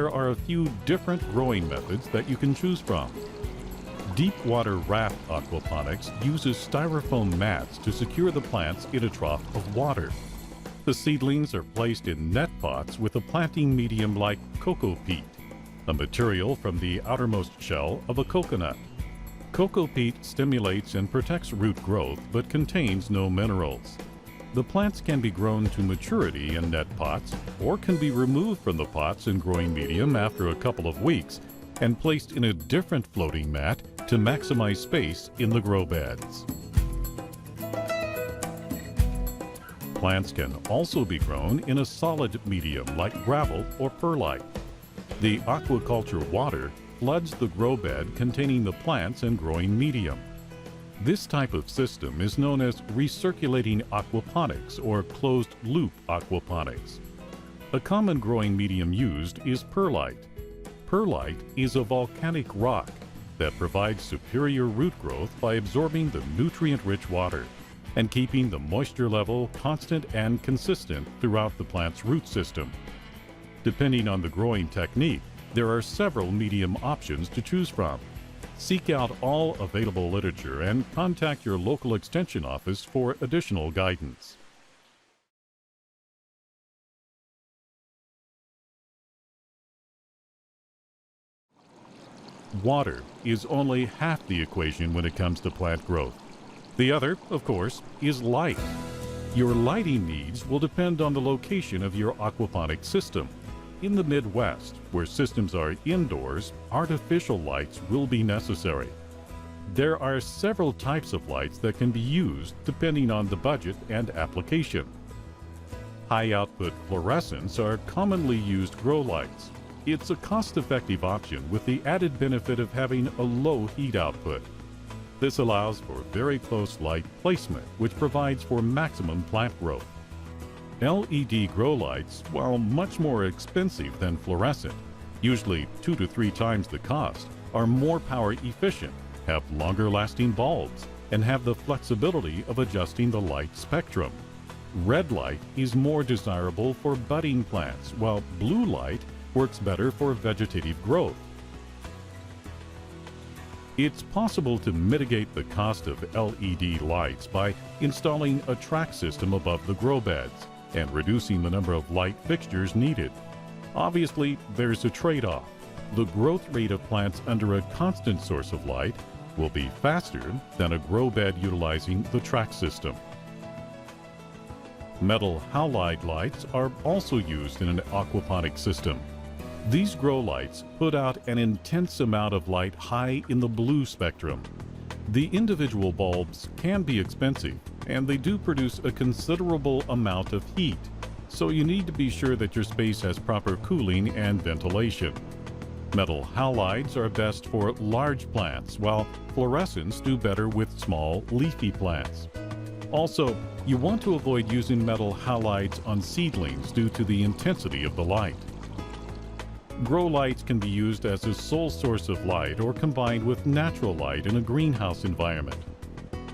There are a few different growing methods that you can choose from. Deep water raft aquaponics uses styrofoam mats to secure the plants in a trough of water. The seedlings are placed in net pots with a planting medium like cocoa peat, a material from the outermost shell of a coconut. Cocoa peat stimulates and protects root growth but contains no minerals. The plants can be grown to maturity in net pots or can be removed from the pots and growing medium after a couple of weeks and placed in a different floating mat to maximize space in the grow beds. Plants can also be grown in a solid medium like gravel or perlite. The aquaculture water floods the grow bed containing the plants and growing medium. This type of system is known as recirculating aquaponics or closed-loop aquaponics. A common growing medium used is perlite. Perlite is a volcanic rock that provides superior root growth by absorbing the nutrient-rich water and keeping the moisture level constant and consistent throughout the plant's root system. Depending on the growing technique, there are several medium options to choose from. Seek out all available literature and contact your local extension office for additional guidance. Water is only half the equation when it comes to plant growth. The other, of course, is light. Your lighting needs will depend on the location of your aquaponic system. In the Midwest, where systems are indoors, artificial lights will be necessary. There are several types of lights that can be used depending on the budget and application. High-output fluorescents are commonly used grow lights. It's a cost-effective option with the added benefit of having a low heat output. This allows for very close light placement, which provides for maximum plant growth. LED grow lights, while much more expensive than fluorescent, usually 2 to 3 times the cost, are more power efficient, have longer lasting bulbs, and have the flexibility of adjusting the light spectrum. Red light is more desirable for budding plants, while blue light works better for vegetative growth. It's possible to mitigate the cost of LED lights by installing a track system above the grow beds and reducing the number of light fixtures needed. Obviously, there's a trade-off. The growth rate of plants under a constant source of light will be faster than a grow bed utilizing the track system. Metal halide lights are also used in an aquaponic system. These grow lights put out an intense amount of light high in the blue spectrum. The individual bulbs can be expensive, and they do produce a considerable amount of heat, so you need to be sure that your space has proper cooling and ventilation. Metal halides are best for large plants, while fluorescents do better with small, leafy plants. Also, you want to avoid using metal halides on seedlings due to the intensity of the light. Grow lights can be used as a sole source of light or combined with natural light in a greenhouse environment.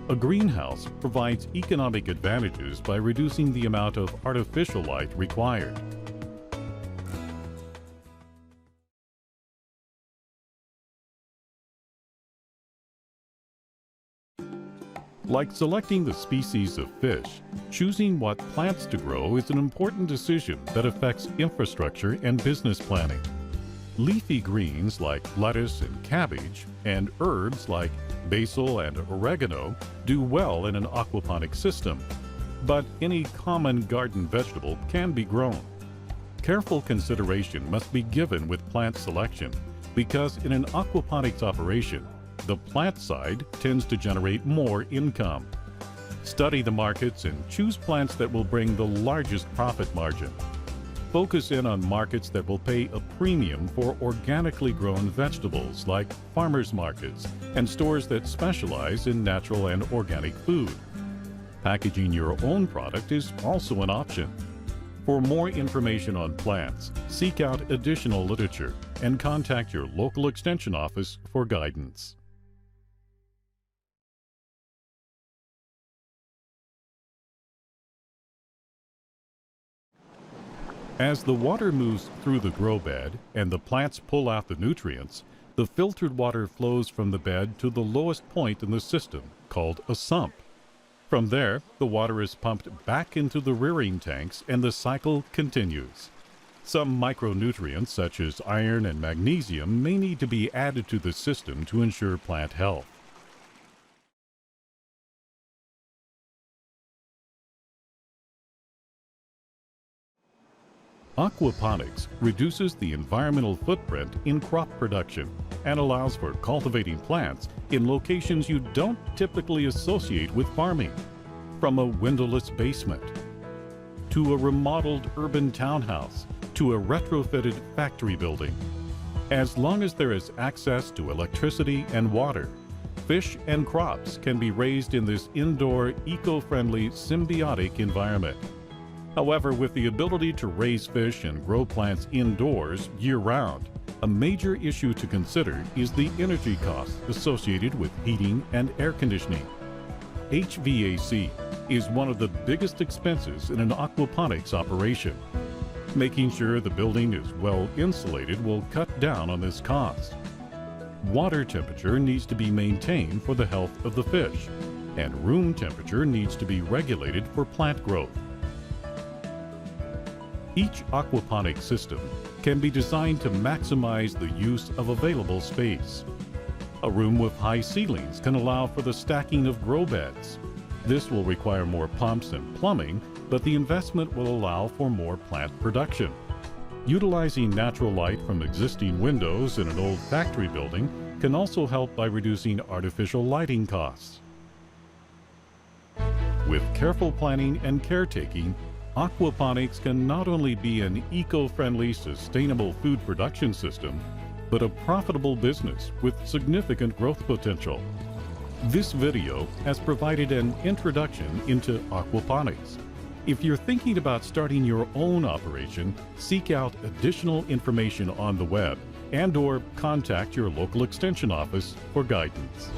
A greenhouse provides economic advantages by reducing the amount of artificial light required. Like selecting the species of fish, choosing what plants to grow is an important decision that affects infrastructure and business planning. Leafy greens like lettuce and cabbage, and herbs like basil and oregano do well in an aquaponic system, but any common garden vegetable can be grown. Careful consideration must be given with plant selection because in an aquaponics operation, the plant side tends to generate more income. Study the markets and choose plants that will bring the largest profit margin. Focus in on markets that will pay a premium for organically grown vegetables like farmers markets and stores that specialize in natural and organic food. Packaging your own product is also an option. For more information on plants, seek out additional literature and contact your local extension office for guidance. As the water moves through the grow bed and the plants pull out the nutrients, the filtered water flows from the bed to the lowest point in the system, called a sump. From there, the water is pumped back into the rearing tanks and the cycle continues. Some micronutrients, such as iron and magnesium, may need to be added to the system to ensure plant health. Aquaponics reduces the environmental footprint in crop production and allows for cultivating plants in locations you don't typically associate with farming, from a windowless basement, to a remodeled urban townhouse, to a retrofitted factory building. As long as there is access to electricity and water, fish and crops can be raised in this indoor, eco-friendly, symbiotic environment. However, with the ability to raise fish and grow plants indoors year-round, a major issue to consider is the energy costs associated with heating and air conditioning. HVAC is one of the biggest expenses in an aquaponics operation. Making sure the building is well insulated will cut down on this cost. Water temperature needs to be maintained for the health of the fish, and room temperature needs to be regulated for plant growth. Each aquaponics system can be designed to maximize the use of available space. A room with high ceilings can allow for the stacking of grow beds. This will require more pumps and plumbing, but the investment will allow for more plant production. Utilizing natural light from existing windows in an old factory building can also help by reducing artificial lighting costs. With careful planning and caretaking, aquaponics can not only be an eco-friendly, sustainable food production system, but a profitable business with significant growth potential. This video has provided an introduction into aquaponics. If you're thinking about starting your own operation, seek out additional information on the web and/or contact your local extension office for guidance.